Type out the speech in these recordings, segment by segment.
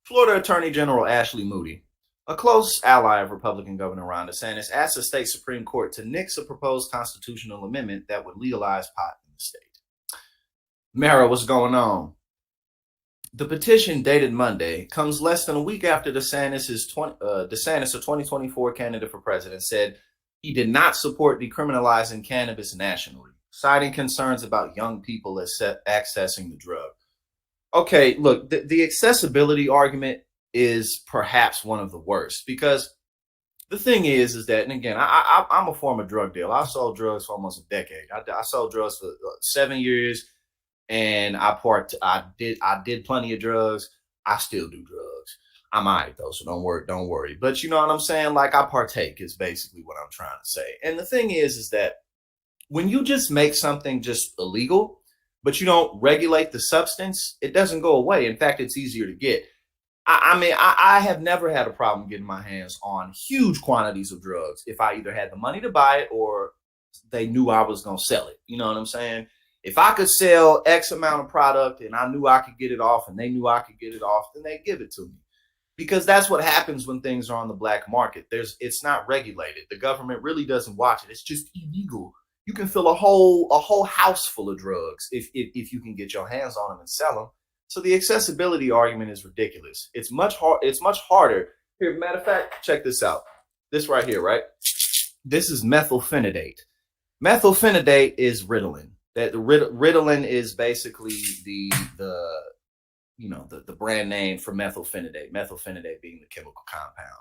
Florida Attorney General Ashley Moody, a close ally of Republican Governor Ron DeSantis, asked the state Supreme Court to nix a proposed constitutional amendment that would legalize pot in the state. Mara, what's going on? The petition, dated Monday, comes less than a week after DeSantis, a 2024 candidate for president, said he did not support decriminalizing cannabis nationally, citing concerns about young people accessing the drug. Okay, look, the accessibility argument is perhaps one of the worst, because the thing is that, and again, I'm a former drug dealer. I sold drugs for almost a decade. I sold drugs for 7 years, and I did plenty of drugs. I still do drugs. I'm all right though, so don't worry. But you know what I'm saying? Like, I partake is basically what I'm trying to say. And the thing is that when you just make something just illegal, but you don't regulate the substance, it doesn't go away. In fact, it's easier to get. I have never had a problem getting my hands on huge quantities of drugs if I either had the money to buy it or they knew I was going to sell it. You know what I'm saying? If I could sell X amount of product and I knew I could get it off and they knew I could get it off, then they give it to me. Because that's what happens when things are on the black market. It's not regulated. The government really doesn't watch it. It's just illegal. You can fill a whole house full of drugs if you can get your hands on them and sell them. So the accessibility argument is ridiculous. It's much harder. Here, matter of fact, check this out. This right here, right? This is methylphenidate. Methylphenidate is Ritalin. That Ritalin is basically the brand name for methylphenidate. Methylphenidate being the chemical compound.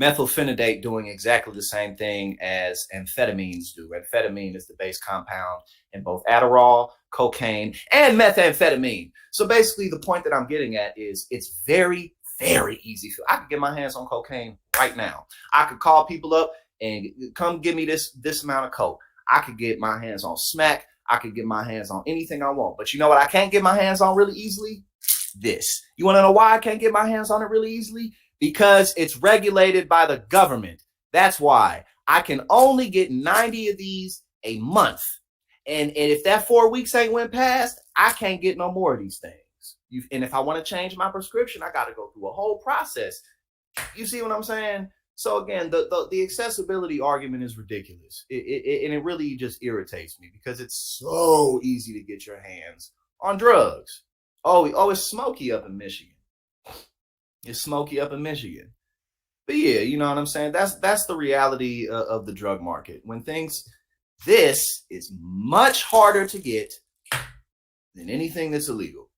Methylphenidate doing exactly the same thing as amphetamines do. Amphetamine is the base compound in both Adderall, cocaine, and methamphetamine. So basically, the point that I'm getting at is it's very, very easy. I could get my hands on cocaine right now. I could call people up and come give me this amount of coke. I could get my hands on smack. I could get my hands on anything I want. But you know what I can't get my hands on really easily? This. You want to know why I can't get my hands on it really easily? Because it's regulated by the government. That's why. I can only get 90 of these a month. And if that 4 weeks ain't went past, I can't get no more of these things. And if I want to change my prescription, I got to go through a whole process. You see what I'm saying? So again, the accessibility argument is ridiculous. And it really just irritates me because it's so easy to get your hands on drugs. Oh, it's smoky up in Michigan. It's smoky up in Michigan. But yeah, you know what I'm saying? That's the reality of the drug market. This is much harder to get than anything that's illegal.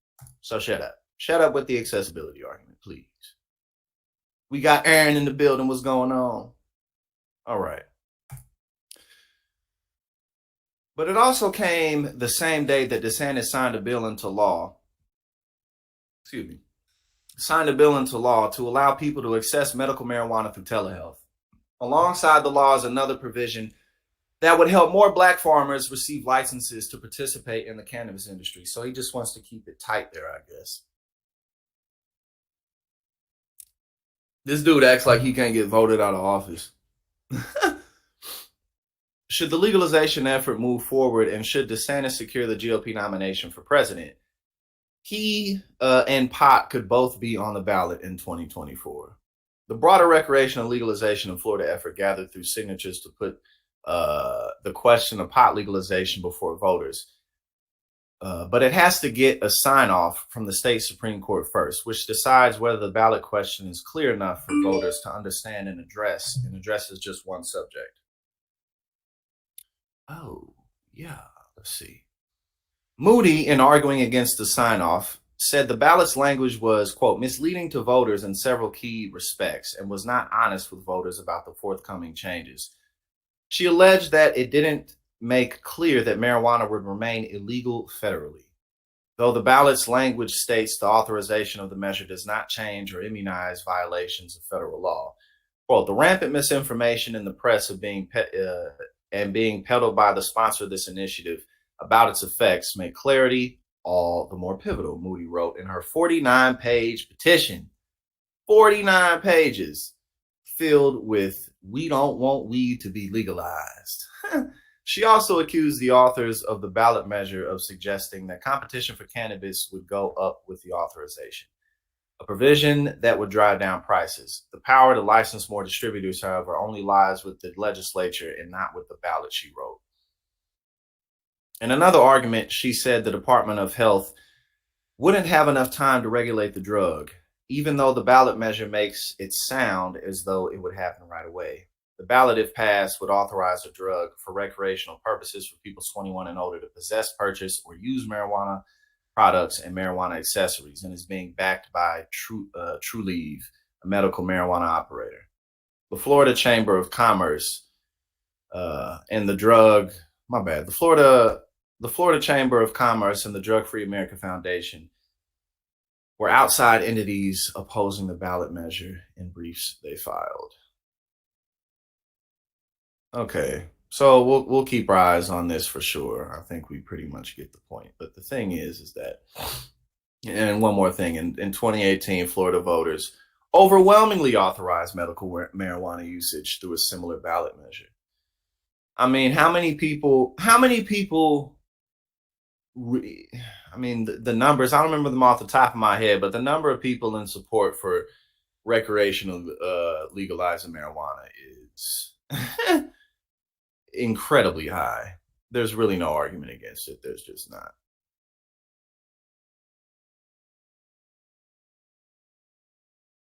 So shut up. Shut up with the accessibility argument, please. We got Aaron in the building. What's going on? All right. But it also came the same day that DeSantis signed a bill into law. Signed a bill into law to allow people to access medical marijuana through telehealth. Alongside the law is another provision that would help more black farmers receive licenses to participate in the cannabis industry. So he just wants to keep it tight there, I guess. This dude acts like he can't get voted out of office. Should the legalization effort move forward and should DeSantis secure the GOP nomination for president, he and pot could both be on the ballot in 2024. The broader recreational legalization in Florida effort gathered through signatures to put the question of pot legalization before voters. But it has to get a sign-off from the state Supreme Court first, which decides whether the ballot question is clear enough for voters to understand and addresses just one subject. Oh, yeah, let's see. Moody, in arguing against the sign-off, said the ballot's language was, quote, misleading to voters in several key respects and was not honest with voters about the forthcoming changes. She alleged that it didn't make clear that marijuana would remain illegal federally. Though the ballot's language states the authorization of the measure does not change or immunize violations of federal law. Quote, the rampant misinformation in the press of being peddled by the sponsor of this initiative about its effects make clarity all the more pivotal, Moody wrote in her 49-page petition. 49 pages filled with "we don't want weed to be legalized." She also accused the authors of the ballot measure of suggesting that competition for cannabis would go up with the authorization. a provision that would drive down prices. The power to license more distributors, however, only lies with the legislature and not with the ballot, she wrote. In another argument, she said the Department of Health wouldn't have enough time to regulate the drug, even though the ballot measure makes it sound as though it would happen right away. The ballot, if passed, would authorize the drug for recreational purposes for people 21 and older to possess, purchase, or use marijuana products and marijuana accessories, and is being backed by Trulieve, a medical marijuana operator. The Florida Chamber of Commerce and the drug, my bad, the Florida Chamber of Commerce and the Drug Free America Foundation were outside entities opposing the ballot measure in briefs they filed. Okay, so we'll keep our eyes on this for sure. I think we pretty much get the point. But the thing is that, and one more thing, in 2018, Florida voters overwhelmingly authorized medical marijuana usage through a similar ballot measure. I mean, how many people, I mean, the numbers, I don't remember them off the top of my head, but the number of people in support for recreational legalizing marijuana is incredibly high. There's really no argument against it. There's just not.